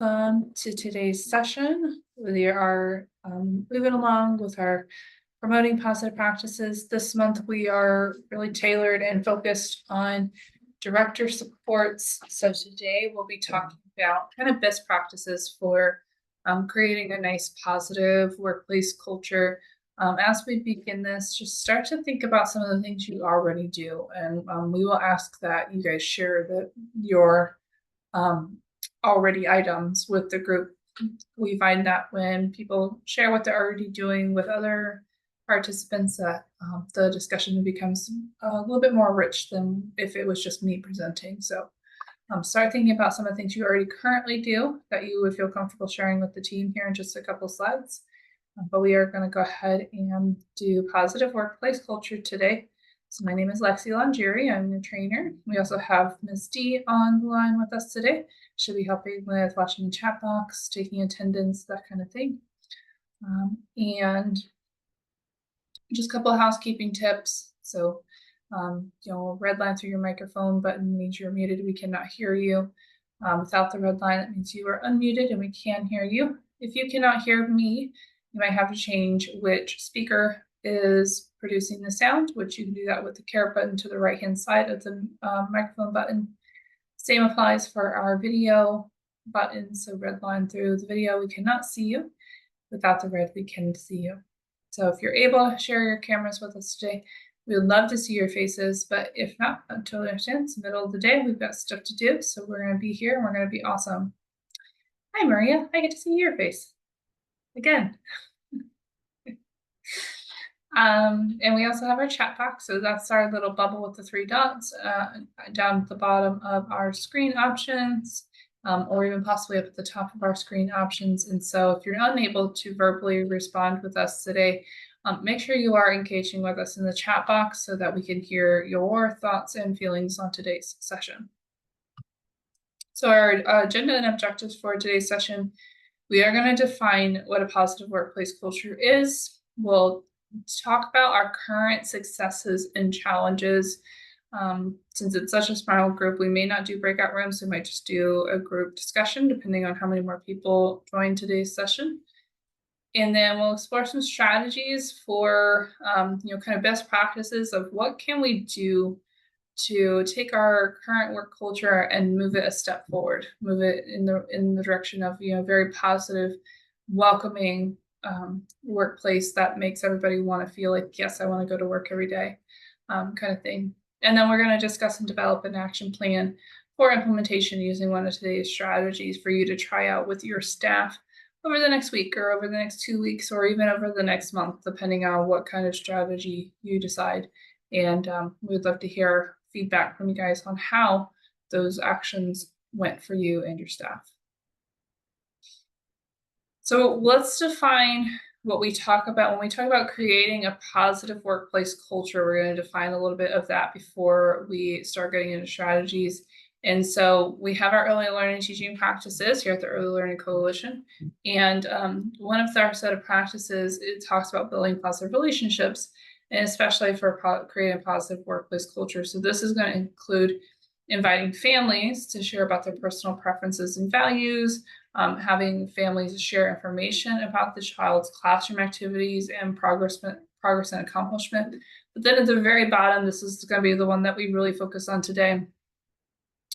To today's session. We are moving along with our promoting positive practices. This month, we are really tailored and focused on director supports. So today we'll be talking about kind of best practices for creating a nice positive workplace culture. As we begin this, just start to think about some of the things you already do, and we will ask that you guys share your um, already items with the group. We find that when people share what they're already doing with other participants, that the discussion becomes a little bit more rich than if it was just me presenting. So start thinking about some of the things you already currently do that you would feel comfortable sharing with the team here in just a couple slides. But we are going to go ahead and do positive workplace culture today. So my name is Lexi Langiri. I'm your trainer. We also have Ms. D on the line with us today. She'll be helping with watching the chat box, taking attendance, that kind of thing. And just a couple of housekeeping tips. So, red line through your microphone button means you're muted. We cannot hear you. Without the red line, that means you are unmuted and we can hear you. If you cannot hear me, you might have to change which speaker is producing the sound, which you can do that with the caret button to the right-hand side of the microphone button. Same applies for our video button. So red line through the video, we cannot see you. Without the red, we can see you. So if you're able to share your cameras with us today, we would love to see your faces, but if not, I totally understand. It's the middle of the day. We've got stuff to do. So we're going to be here and we're going to be awesome. Hi, Maria. I get to see your face again. And we also have our chat box. So that's our little bubble with the three dots down at the bottom of our screen options, or even possibly up at the top of our screen options. And so if you're unable to verbally respond with us today, make sure you are engaging with us in the chat box so that we can hear your thoughts and feelings on today's session. So our agenda and objectives for today's session, we are going to define what a positive workplace culture is. We'll talk about our current successes and challenges. Since it's such a small group, we may not do breakout rooms. We might just do a group discussion depending on how many more people join today's session. And then we'll explore some strategies for, kind of best practices of what can we do to take our current work culture and move it a step forward, move it in the direction of, very positive, welcoming workplace that makes everybody want to feel like, yes, I want to go to work every day, kind of thing. And then we're going to discuss and develop an action plan for implementation using one of today's strategies for you to try out with your staff over the next week or over the next 2 weeks or even over the next month, depending on what kind of strategy you decide. And we'd love to hear feedback from you guys on how those actions went for you and your staff. So let's define what we talk about when we talk about creating a positive workplace culture. We're going to define a little bit of that before we start getting into strategies. And so we have our early learning teaching practices here at the Early Learning Coalition. And one of our set of practices, it talks about building positive relationships, and especially for creating a positive workplace culture. So this is going to include inviting families to share about their personal preferences and values, having families share information about the child's classroom activities and progress and accomplishment. But then at the very bottom, this is going to be the one that we really focus on today,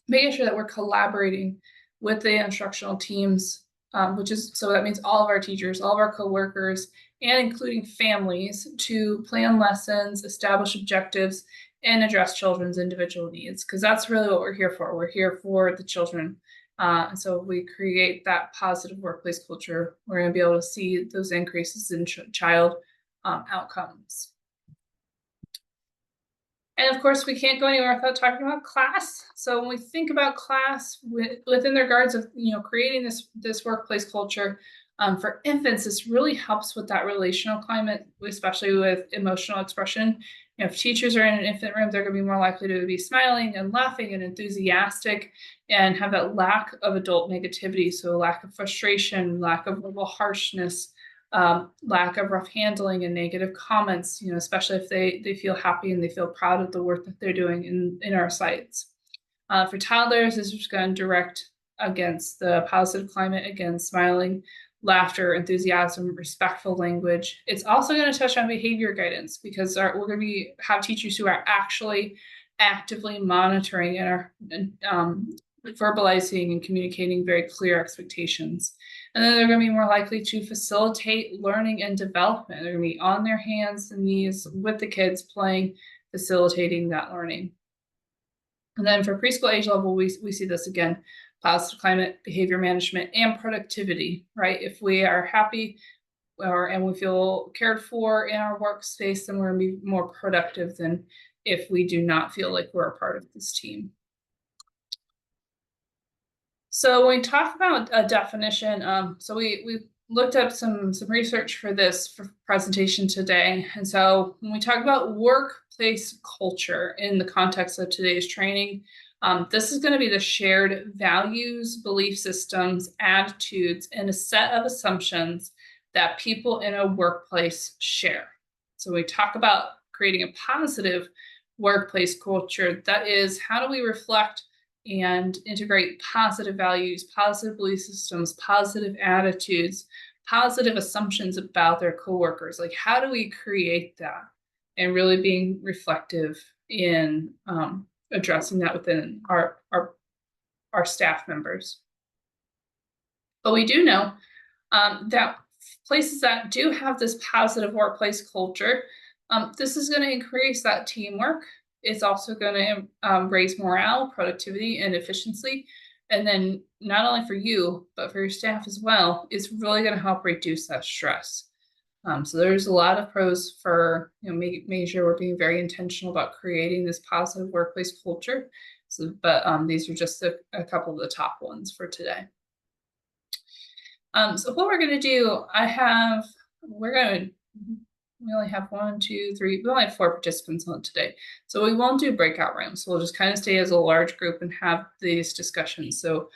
making sure that we're collaborating with the instructional teams, so that means all of our teachers, all of our coworkers, and including families to plan lessons, establish objectives, and address children's individual needs, because that's really what we're here for. We're here for the children. And so if we create that positive workplace culture, we're going to be able to see those increases in child outcomes. And of course, we can't go anywhere without talking about class. So when we think about class within the regards of creating this workplace culture, for infants, this really helps with that relational climate, especially with emotional expression. If teachers are in an infant room, they're going to be more likely to be smiling and laughing and enthusiastic and have that lack of adult negativity. So lack of frustration, lack of verbal harshness, lack of rough handling and negative comments, especially if they feel happy and they feel proud of the work that they're doing in our sites. For toddlers, this is going to direct against the positive climate, again, smiling, laughter, enthusiasm, respectful language. It's also going to touch on behavior guidance because we're going to have teachers who are actually actively monitoring and are verbalizing and communicating very clear expectations. And then they're going to be more likely to facilitate learning and development. They're going to be on their hands and knees with the kids playing, facilitating that learning. And then for preschool age level, we see this again, positive climate, behavior management, and productivity, right? If we are happy and we feel cared for in our workspace, then we're going to be more productive than if we do not feel like we're a part of this team. So when we talk about a definition, so we looked up some research for this presentation today. And so when we talk about workplace culture in the context of today's training, this is going to be the shared values, belief systems, attitudes, and a set of assumptions that people in a workplace share. So we talk about creating a positive workplace culture. That is, how do we reflect and integrate positive values, positive belief systems, positive attitudes, positive assumptions about their coworkers? Like, how do we create that? And really being reflective in addressing that within our staff members. But we do know that places that do have this positive workplace culture, this is going to increase that teamwork. It's also going to raise morale, productivity, and efficiency. And then not only for you, but for your staff as well, it's really going to help reduce that stress. So there's a lot of pros for making sure we're being very intentional about creating this positive workplace culture. So, but these are just a couple of the top ones for today. So what we're going to do, we only have 1, 2, 3, we only have 4 participants on today. So we won't do breakout rooms. So we'll just kind of stay as a large group and have these discussions. So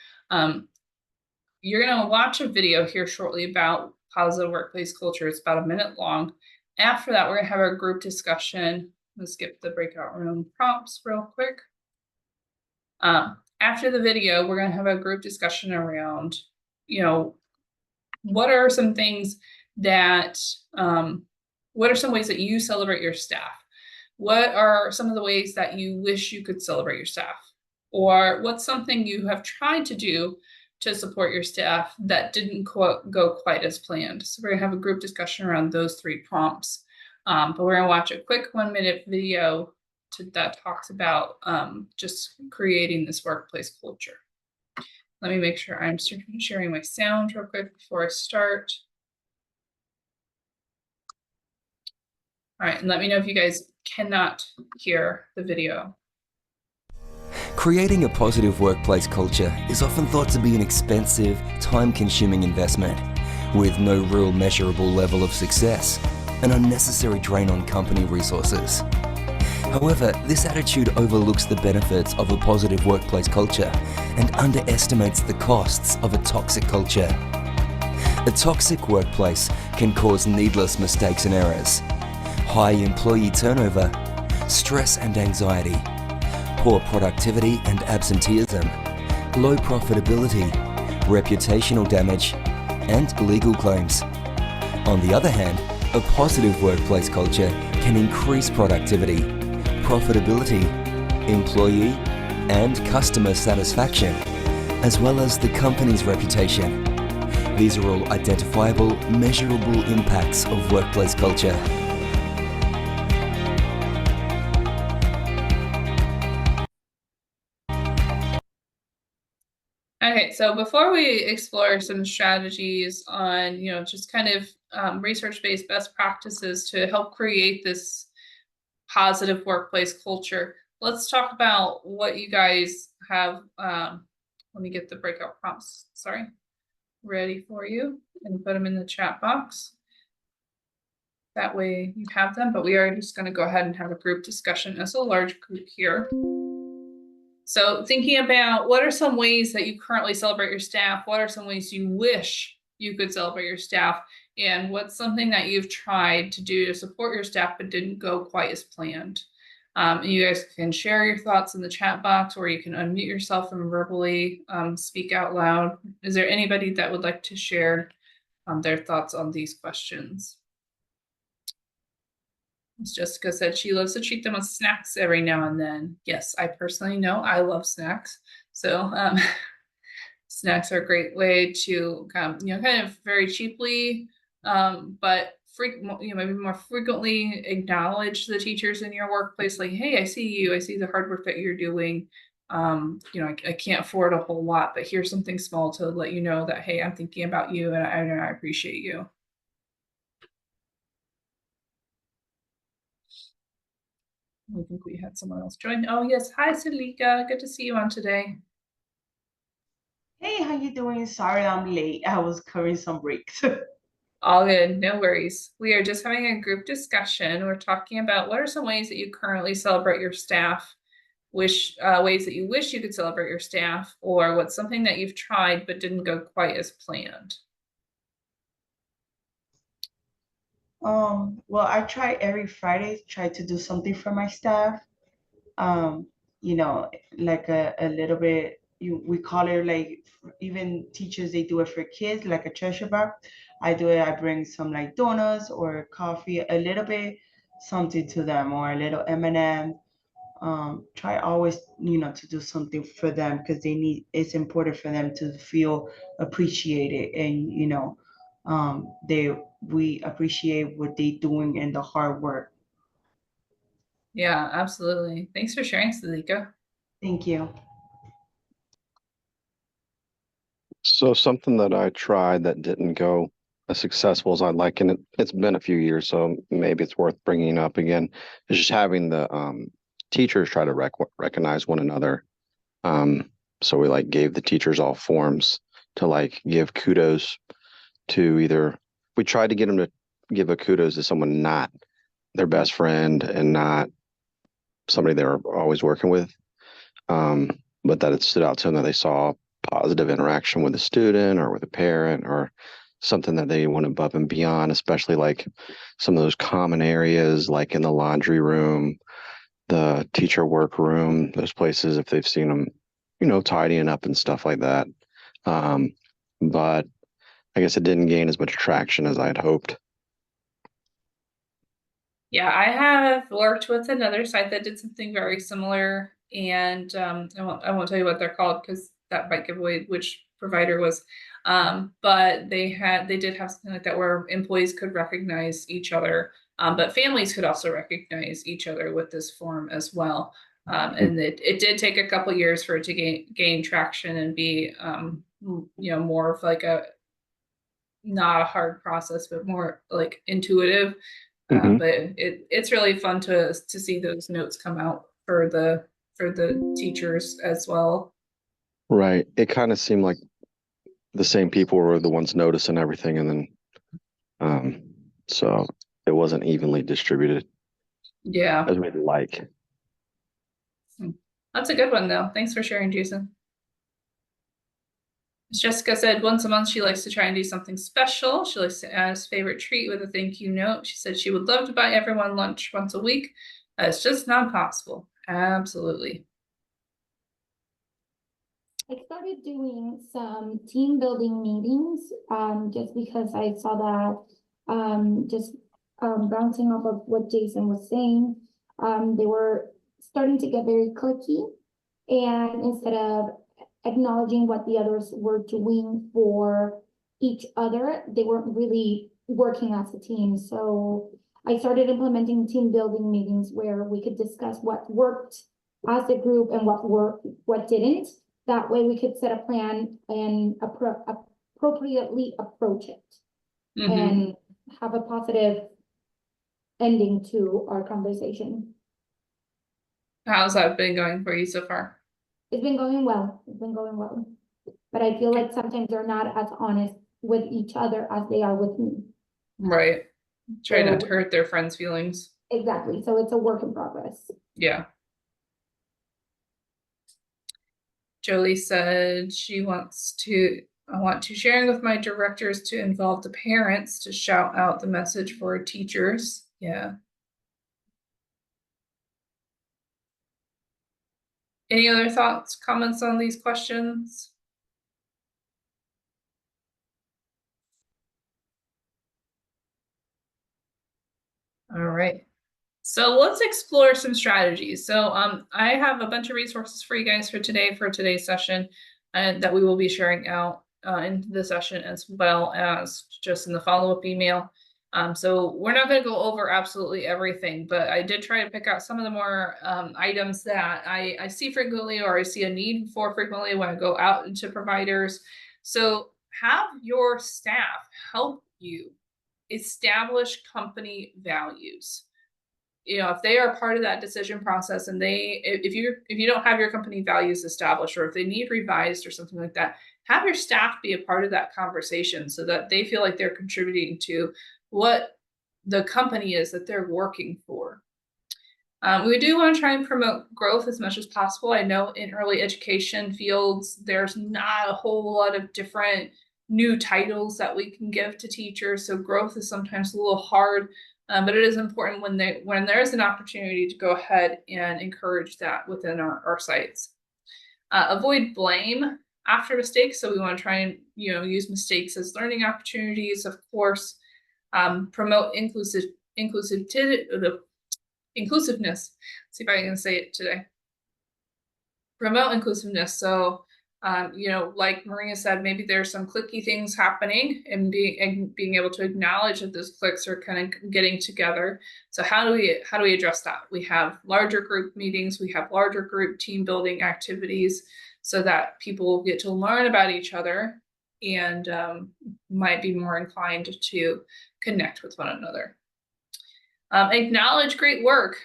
you're going to watch a video here shortly about positive workplace culture. It's about a minute long. After that, we're going to have our group discussion. Let's skip the breakout room prompts real quick. After the video, we're going to have a group discussion around, what are some things that, what are some ways that you celebrate your staff? What are some of the ways that you wish you could celebrate your staff? Or what's something you have tried to do to support your staff that didn't go quite as planned? So we're gonna have a group discussion around those 3 prompts. But we're gonna watch a quick 1-minute video that talks about just creating this workplace culture. Let me make sure I'm sharing my sound real quick before I start. All right, and let me know if you guys cannot hear the video. Creating a positive workplace culture is often thought to be an expensive, time-consuming investment, with no real measurable level of success, an unnecessary drain on company resources. However, this attitude overlooks the benefits of a positive workplace culture and underestimates the costs of a toxic culture. A toxic workplace can cause needless mistakes and errors, high employee turnover, stress and anxiety, poor productivity and absenteeism, low profitability, reputational damage, and legal claims. On the other hand, a positive workplace culture can increase productivity, profitability, employee and customer satisfaction, as well as the company's reputation. These are all identifiable, measurable impacts of workplace culture. Okay, so before we explore some strategies on, just kind of research-based best practices to help create this positive workplace culture, let's talk about what you guys have. Let me get the breakout prompts, ready for you and put them in the chat box. That way you have them, but we are just going to go ahead and have a group discussion as a large group here. So thinking about what are some ways that you currently celebrate your staff? What are some ways you wish you could celebrate your staff? And what's something that you've tried to do to support your staff but didn't go quite as planned? You guys can share your thoughts in the chat box, or you can unmute yourself and verbally speak out loud. Is there anybody that would like to share their thoughts on these questions? As Jessica said, she loves to treat them with snacks every now and then. Yes, I personally know I love snacks. So snacks are a great way to kind of very cheaply, but maybe more frequently acknowledge the teachers in your workplace. Like, hey, I see you. I see the hard work that you're doing. I can't afford a whole lot, but here's something small to let you know that, hey, I'm thinking about you and I appreciate you. I think we had someone else join. Oh yes, hi Salika, good to see you on today. Hey, how you doing? Sorry I'm late. I was covering some breaks. All good, no worries. We are just having a group discussion. We're talking about what are some ways that you currently celebrate your staff, ways that you wish you could celebrate your staff, or what's something that you've tried but didn't go quite as planned. Well, I try every Friday, try to do something for my staff. Um, like a little bit, we call it like, even teachers, they do it for kids, like a treasure box. I do it, I bring some like donuts or coffee, a little bit, something to them, or a little M&M. Try always, to do something for them, because it's important for them to feel appreciated, and we appreciate what they doing and the hard work. Yeah, absolutely. Thanks for sharing, Salika. Thank you. So something that I tried that didn't go as successful as I'd like, and it's been a few years, so maybe it's worth bringing up again, is just having the teachers try to recognize one another. So we gave the teachers all forms to give kudos to we tried to get them to give a kudos to someone not their best friend and not somebody they were always working with, but that it stood out to them that they saw positive interaction with a student or with a parent, or something that they went above and beyond, especially some of those common areas, like in the laundry room, the teacher workroom, those places, if they've seen them, tidying up and stuff like that. But I guess it didn't gain as much traction as I had hoped. Yeah, I have worked with another site that did something very similar, and I won't tell you what they're called because that might give away which provider was. But they did have something like that where employees could recognize each other, but families could also recognize each other with this form as well. And it did take a couple years for it to gain traction and be more of not a hard process, but more intuitive. But it's really fun to see those notes come out for the teachers as well. Right. It kind of seemed like the same people were the ones noticing everything, and then so it wasn't evenly distributed. Yeah, as we'd like. That's a good one though. Thanks for sharing, Jason. As Jessica said, once a month she likes to try and do something special. She likes to add his favorite treat with a thank you note. She said she would love to buy everyone lunch once a week. It's just not possible. Absolutely. I started doing some team building meetings just because I saw that bouncing off of what Jason was saying, they were starting to get very cliquey, and instead of acknowledging what the others were doing for each other, they weren't really working as a team. So I started implementing team building meetings where we could discuss what worked as a group and what didn't. That way we could set a plan and appropriately approach it and have a positive ending to our conversation. How's that been going for you so far? It's been going well. It's been going well. But I feel like sometimes they're not as honest with each other as they are with me. Right. Try not to hurt their friends' feelings. Exactly. So it's a work in progress. Yeah. Jolie said she wants to, I want to share with my directors to involve the parents to shout out the message for teachers. Yeah. Any other thoughts, comments on these questions? All right. So let's explore some strategies. So I have a bunch of resources for you guys for today's session, and that we will be sharing out in the session, as well as just in the follow-up email. So we're not going to go over absolutely everything, but I did try to pick out some of the more items that I see frequently, or I see a need for frequently when I go out into providers. So have your staff help you establish company values. You know, if they are part of that decision process, and if you don't have your company values established, or if they need revised or something like that, have your staff be a part of that conversation so that they feel like they're contributing to what the company is that they're working for. We do want to try and promote growth as much as possible. I know in early education fields, there's not a whole lot of different new titles that we can give to teachers. So growth is sometimes a little hard, but it is important when there is an opportunity to go ahead and encourage that within our sites. Avoid blame after mistakes. So we want to try and use mistakes as learning opportunities, of course. Promote inclusiveness. See if I can say it today. Promote inclusiveness. So, like Maria said, maybe there's some clicky things happening, and being able to acknowledge that those clicks are kind of getting together. So how do we address that? We have larger group meetings, we have larger group team building activities, so that people get to learn about each other and might be more inclined to connect with one another. Acknowledge great work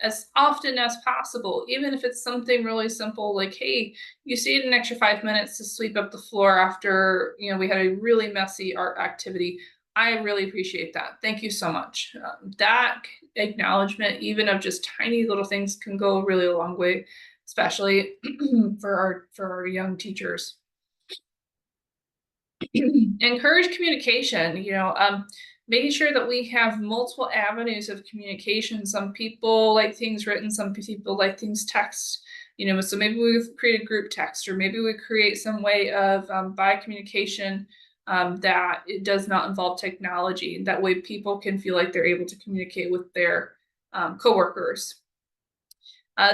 as often as possible, even if it's something really simple like, hey, you stayed an extra 5 minutes to sweep up the floor after we had a really messy art activity. I really appreciate that. Thank you so much. That acknowledgement, even of just tiny little things, can go really a long way, especially for our young teachers. Encourage communication. Making sure that we have multiple avenues of communication. Some people like things written, some people like things text, so maybe we create a group text, or maybe we create some way of by communication that it does not involve technology. That way people can feel like they're able to communicate with their coworkers.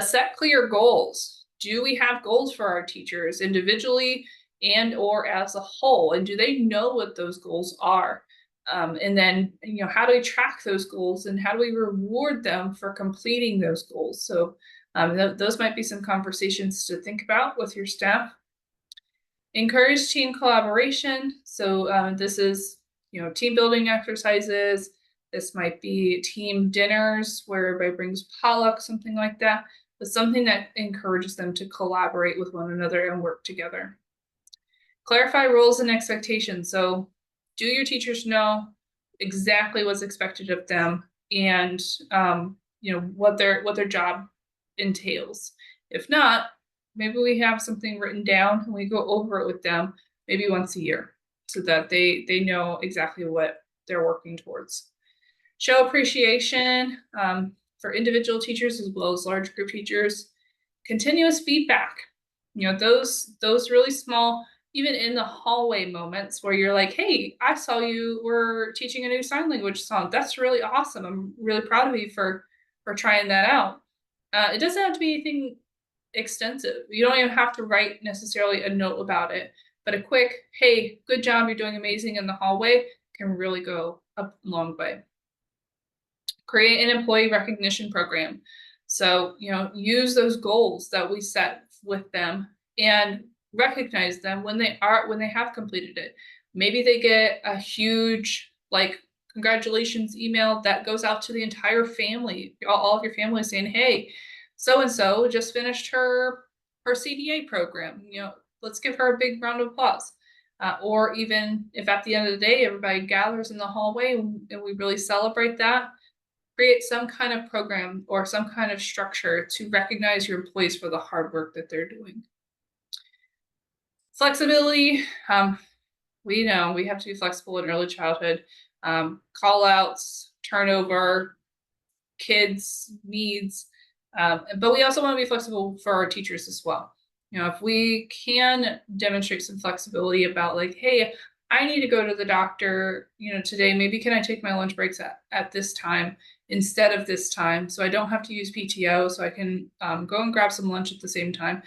Set clear goals. Do we have goals for our teachers individually and or as a whole? And do they know what those goals are? And then, how do we track those goals, and how do we reward them for completing those goals? So those might be some conversations to think about with your staff. Encourage team collaboration. So this is, team building exercises. This might be team dinners where everybody brings potluck, something like that, but something that encourages them to collaborate with one another and work together. Clarify roles and expectations. So do your teachers know exactly what's expected of them, and what their job entails? If not, maybe we have something written down and we go over it with them maybe once a year, so that they know exactly what they're working towards. Show appreciation for individual teachers as well as large group teachers. Continuous feedback. Those really small, even in the hallway moments where you're like, hey, I saw you were teaching a new sign language song. That's really awesome. I'm really proud of you for trying that out. It doesn't have to be anything extensive. You don't even have to write necessarily a note about it, but a quick, hey, good job, you're doing amazing in the hallway, can really go a long way. Create an employee recognition program. So, use those goals that we set with them and recognize them when they have completed it. Maybe they get a huge congratulations email that goes out to the entire family, all of your family, saying, hey, so and so just finished her CDA program. Let's give her a big round of applause. Or even if at the end of the day everybody gathers in the hallway and we really celebrate that, create some kind of program or some kind of structure to recognize your employees for the hard work that they're doing. Flexibility. We know we have to be flexible in early childhood. Call outs, turnover, kids' needs. But we also want to be flexible for our teachers as well. You know, if we can demonstrate some flexibility about like, hey, I need to go to the doctor, you know, today, maybe can I take my lunch breaks at this time instead of this time? So I don't have to use PTO, so I can go and grab some lunch at the same time.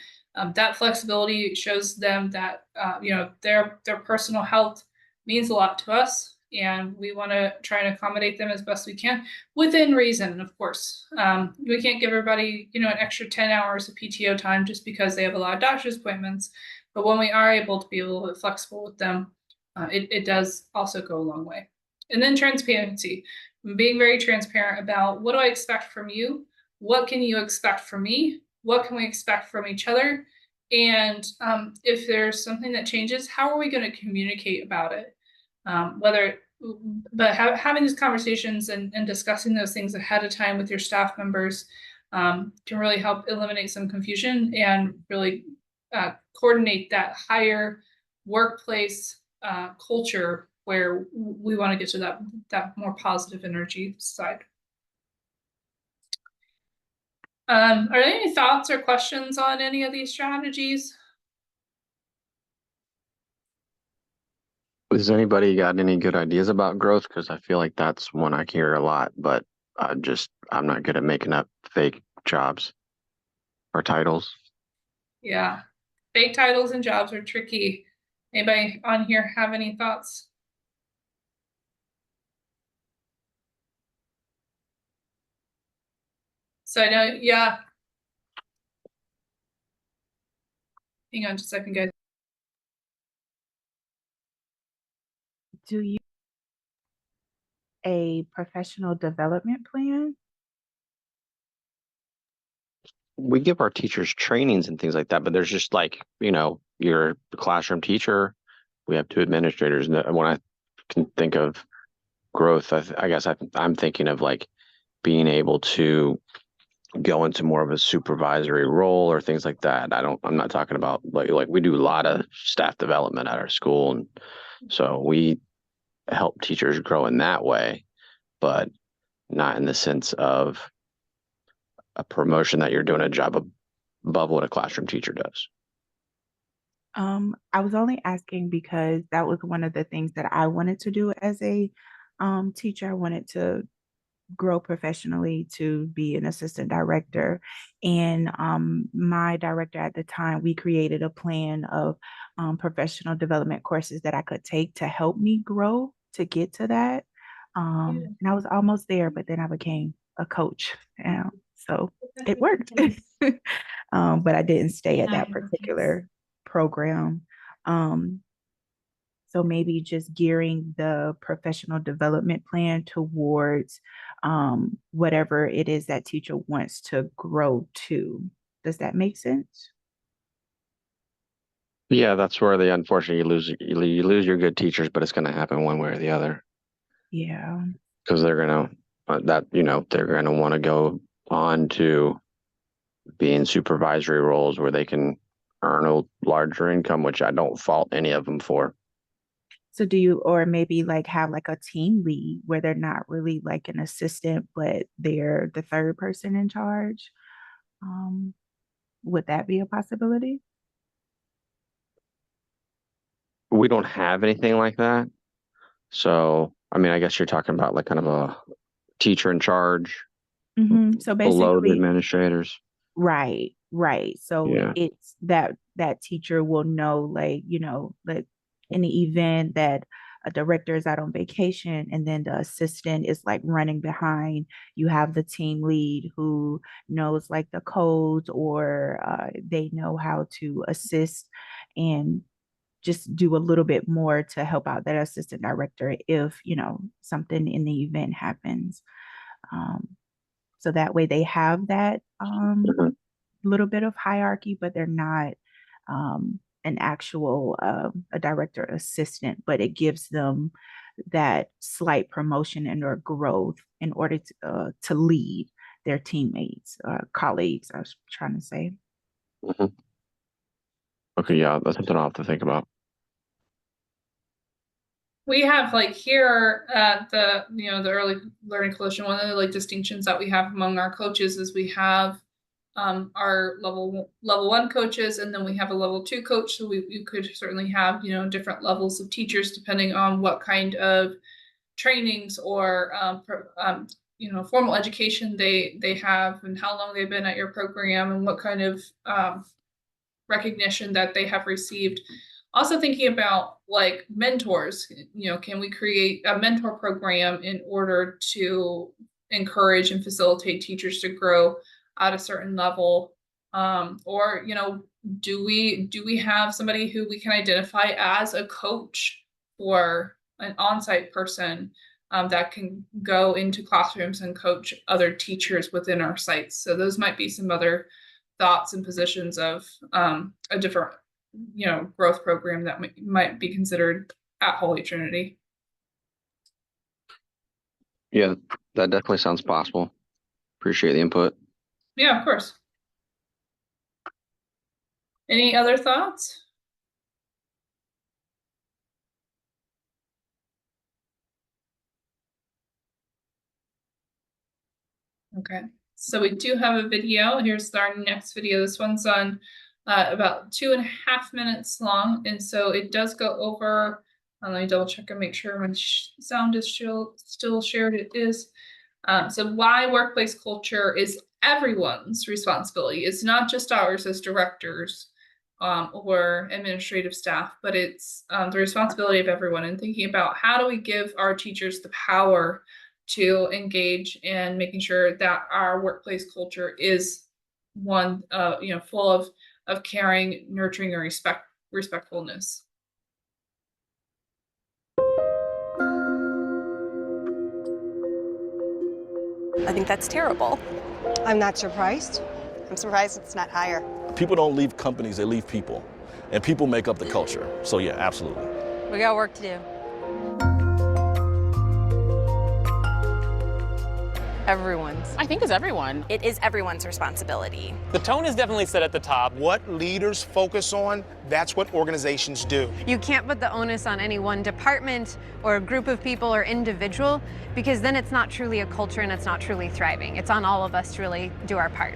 That flexibility shows them that, you know, their personal health means a lot to us. And we want to try and accommodate them as best we can within reason, of course. We can't give everybody, you know, an extra 10 hours of PTO time just because they have a lot of doctor's appointments. But when we are able to be a little bit flexible with them, it does also go a long way. And then transparency, being very transparent about what do I expect from you? What can you expect from me? What can we expect from each other? And if there's something that changes, how are we going to communicate about it? Having these conversations and discussing those things ahead of time with your staff members can really help eliminate some confusion and really coordinate that higher workplace culture where we want to get to that more positive energy side. Are there any thoughts or questions on any of these strategies? Has anybody got any good ideas about growth? Because I feel like that's one I hear a lot, but I'm not good at making up fake jobs or titles. Yeah, fake titles and jobs are tricky. Anybody on here have any thoughts? So I know, yeah. Hang on just a second, guys. Do you a professional development plan? We give our teachers trainings and things like that, but there's just like, you know, you're the classroom teacher. We have 2 administrators. And when I can think of growth, I guess I'm thinking of like being able to go into more of a supervisory role or things like that. I'm not talking about like we do a lot of staff development at our school. And so we help teachers grow in that way, but not in the sense of a promotion that you're doing a job above what a classroom teacher does. I was only asking because that was one of the things that I wanted to do as a teacher. I wanted to grow professionally to be an assistant director. And my director at the time, we created a plan of professional development courses that I could take to help me grow to get to that. And I was almost there, but then I became a coach. So it worked. But I didn't stay at that particular program. So maybe just gearing the professional development plan towards whatever it is that teacher wants to grow to. Does that make sense? Yeah, that's where they unfortunately you lose your good teachers, but it's going to happen one way or the other. Yeah. Because they're going to they're going to want to go on to be in supervisory roles where they can earn a larger income, which I don't fault any of them for. So do you, or maybe like have like a team lead where they're not really like an assistant, but they're the third person in charge? Would that be a possibility? We don't have anything like that. So, I mean, I guess you're talking about like kind of a teacher in charge So below the basically, administrators. right. So Yeah. it's that teacher will know, like, like in the event that a director is out on vacation and then the assistant is like running behind, you have the team lead who knows like the codes, or they know how to assist and just do a little bit more to help out that assistant director if, something in the event happens. So that way they have that Mhm. little bit of hierarchy, but they're not an actual a director assistant, but it gives them that slight promotion and or growth in order to lead their teammates, colleagues, I was trying to say. Mhm. Okay, yeah, that's something I'll have to think about. We have like here at the, the Early Learning Coalition, one of the like distinctions that we have among our coaches is we have our level one coaches, and then we have a level 2 coach. So you could certainly have, different levels of teachers depending on what kind of trainings or formal education they have, and how long they've been at your program, and what kind of recognition that they have received. Also thinking about like mentors, can we create a mentor program in order to encourage and facilitate teachers to grow at a certain level? Or, do we have somebody who we can identify as a coach for an on-site person that can go into classrooms and coach other teachers within our sites? So those might be some other thoughts and positions of a different growth program that might be considered at Holy Trinity. Yeah, that definitely sounds possible. Appreciate the input. Yeah, of course. Any other thoughts? Okay, so we do have a video. Here's our next video. This one's on about 2.5 minutes long, and so it does go over. Let me double check and make sure my sound is still shared. It is. So why workplace culture is everyone's responsibility. It's not just ours as directors or administrative staff, but it's the responsibility of everyone. And thinking about how do we give our teachers the power to engage in making sure that our workplace culture is one, full of caring, nurturing, and respectfulness. I think that's terrible. I'm not surprised. I'm surprised it's not higher. People don't leave companies, they leave people. And people make up the culture. So yeah, absolutely. We got work to do. Everyone's. I think it's everyone. It is everyone's responsibility. The tone is definitely set at the top. What leaders focus on, that's what organizations do. You can't put the onus on any one department or a group of people or individual, because then it's not truly a culture and it's not truly thriving. It's on all of us to really do our part.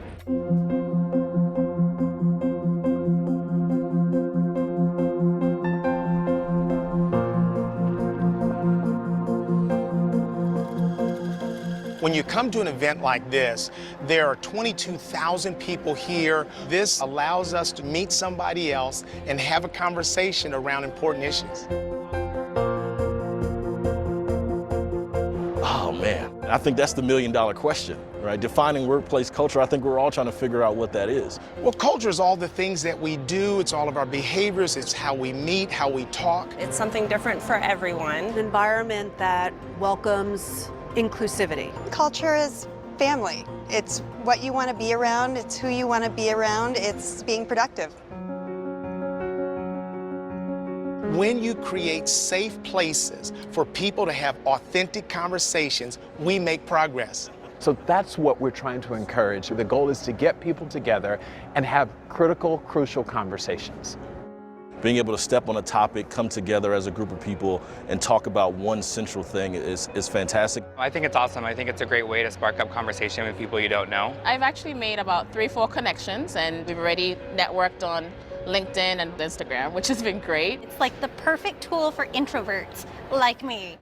When you come to an event like this, there are 22,000 people here. This allows us to meet somebody else and have a conversation around important issues. Oh man, I think that's the $1 million question, right? Defining workplace culture, I think we're all trying to figure out what that is. Well, culture is all the things that we do. It's all of our behaviors. It's how we meet, how we talk. It's something different for everyone. An environment that welcomes inclusivity. Culture is family. It's what you want to be around. It's who you want to be around. It's being productive. When you create safe places for people to have authentic conversations, we make progress. So that's what we're trying to encourage. The goal is to get people together and have critical, crucial conversations. Being able to step on a topic, come together as a group of people and talk about one central thing is fantastic. I think it's awesome. I think it's a great way to spark up conversation with people you don't know. I've actually made about 3 or 4 connections, and we've already networked on LinkedIn and Instagram, which has been great. It's like the perfect tool for introverts like me.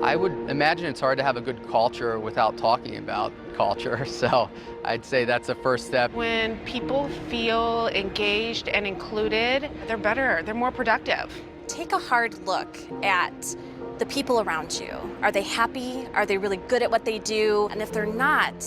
I would imagine it's hard to have a good culture without talking about culture, so I'd say that's a first step. When people feel engaged and included, they're better, they're more productive. Take a hard look at the people around you. Are they happy? Are they really good at what they do? And if they're not,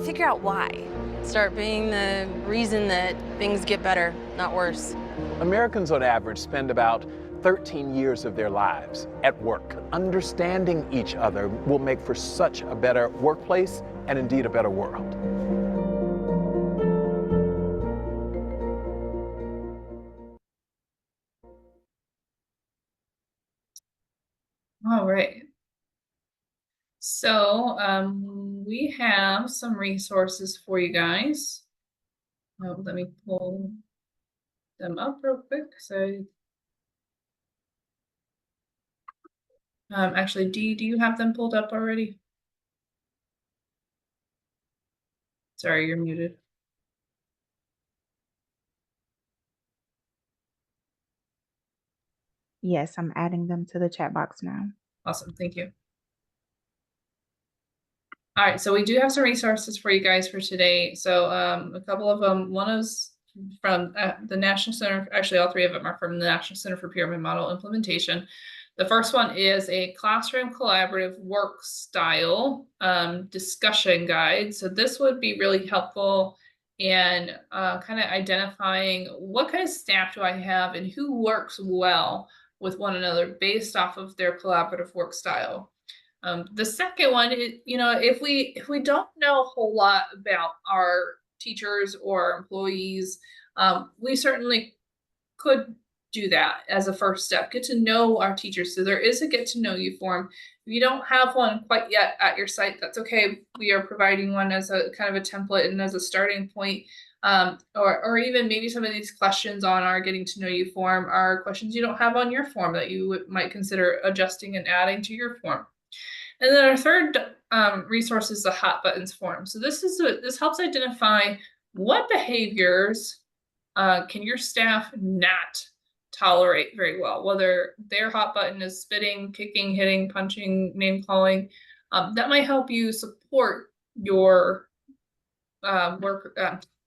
figure out why. Start being the reason that things get better, not worse. Americans on average spend about 13 years of their lives at work. Understanding each other will make for such a better workplace and indeed a better world. All right. So we have some resources for you guys. Let me pull them up real quick. So actually, do you have them pulled up already? Sorry, you're muted. Yes, I'm adding them to the chat box now. Awesome, thank you. All right, so we do have some resources for you guys for today. So a couple of them, one is from the National Center, actually all three of them are from the National Center for Pyramid Model Implementation. The first one is a classroom collaborative work style discussion guide. So this would be really helpful in kind of identifying what kind of staff do I have and who works well with one another based off of their collaborative work style. The second one is, if we don't know a whole lot about our teachers or employees, we certainly could do that as a first step. Get to know our teachers. So there is a get to know you form. If you don't have one quite yet at your site, that's okay. We are providing one as a kind of a template and as a starting point. Or even maybe some of these questions on our getting to know you form are questions you don't have on your form that you might consider adjusting and adding to your form. And then our third resource is the hot buttons form. So this helps identify what behaviors can your staff not tolerate very well, whether their hot button is spitting, kicking, hitting, punching, name calling. That might help you support your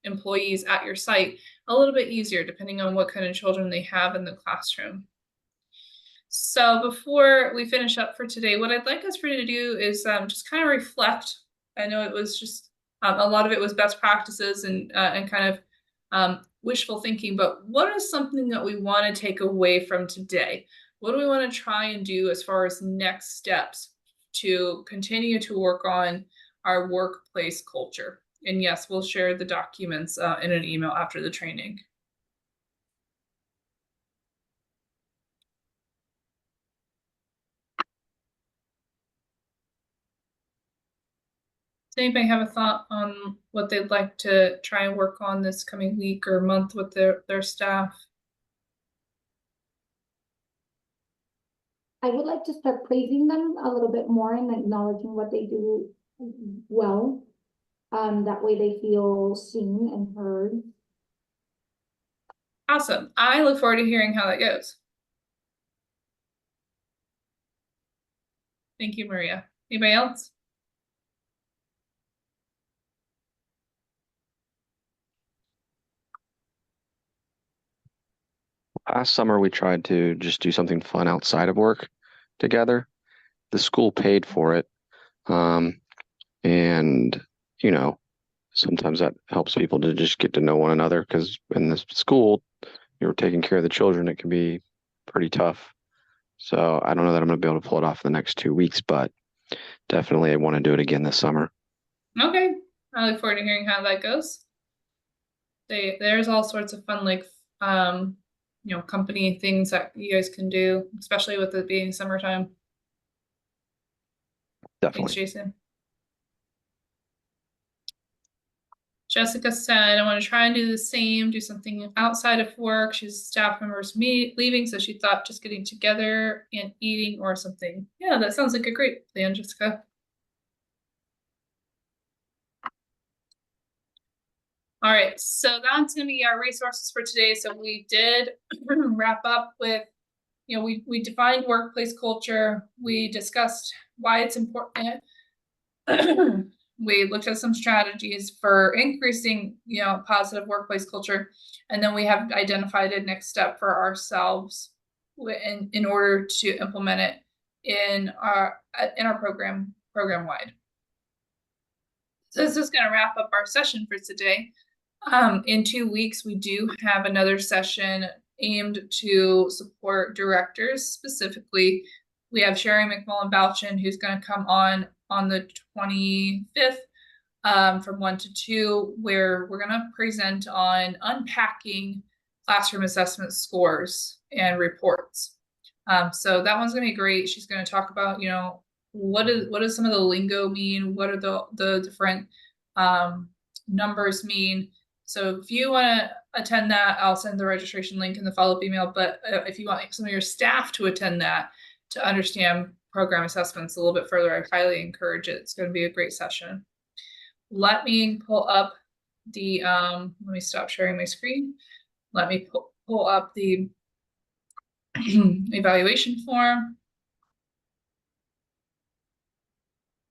employees at your site a little bit easier, depending on what kind of children they have in the classroom. So before we finish up for today, what I'd like us for you to do is just kind of reflect. I know it was just a lot of it was best practices and kind of wishful thinking, but what is something that we want to take away from today? What do we want to try and do as far as next steps to continue to work on our workplace culture? And yes, we'll share the documents in an email after the training. Does anybody have a thought on what they'd like to try and work on this coming week or month with their staff? I would like to start praising them a little bit more and acknowledging what they do well. That way they feel seen and heard. Awesome. I look forward to hearing how that goes. Thank you, Maria. Anybody else? Last summer, we tried to just do something fun outside of work together. The school paid for it. And, sometimes that helps people to just get to know one another, because in the school, you're taking care of the children. It can be pretty tough. So I don't know that I'm going to be able to pull it off in the next 2 weeks, but definitely I want to do it again this summer. Okay. I look forward to hearing how that goes. There's all sorts of fun, like, company things that you guys can do, especially with it being summertime. Definitely. Thanks, Jason. Jessica said, I want to try and do the same, do something outside of work. She's staff members leaving, so she thought just getting together and eating or something. Yeah, that sounds like a great plan, Jessica. All right, so that's gonna be our resources for today. So we did wrap up with, we defined workplace culture. We discussed why it's important. We looked at some strategies for increasing, positive workplace culture. And then we have identified a next step for ourselves in order to implement it in our program wide. So this is going to wrap up our session for today. In 2 weeks, we do have another session aimed to support directors. Specifically, we have Sherry McMullen-Balchin, who's going to come on the 25th from 1 to 2, where we're going to present on unpacking classroom assessment scores and reports. So that one's going to be great. She's going to talk about, what does some of the lingo mean? What are the different numbers mean? So if you want to attend that, I'll send the registration link in the follow-up email. But if you want some of your staff to attend that to understand program assessments a little bit further, I highly encourage it. It's going to be a great session. let me pull up the, let me stop sharing my screen. Let me pull up the evaluation form.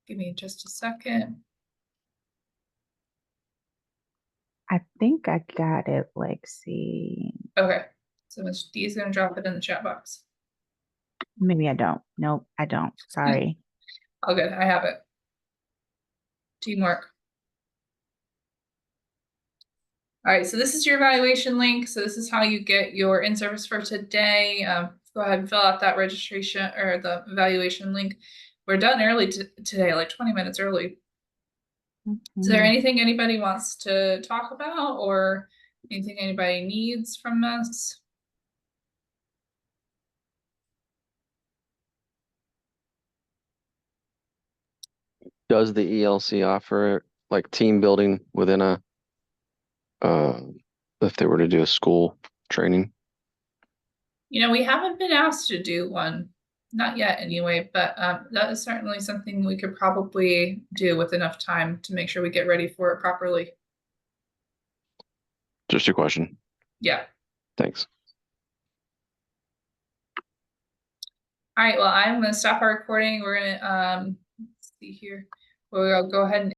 Give me just a second. I think I got it, Lexi. Okay, so Ms. D is gonna drop it in the chat box. Maybe I don't. Nope, I don't. Sorry. Oh, good, I have it. Teamwork. All right, so this is your evaluation link. So this is how you get your in-service for today. Go ahead and fill out that registration or the evaluation link. We're done early today, like 20 minutes early. Is there anything anybody wants to talk about or anything anybody needs from us? Does the ELC offer like team building within a, if they were to do a school training? You know, we haven't been asked to do one, not yet anyway, but that is certainly something we could probably do with enough time to make sure we get ready for it properly. Just a question. Yeah. Thanks. All right, well, I'm gonna stop our recording. We're gonna let's see here. We'll go ahead and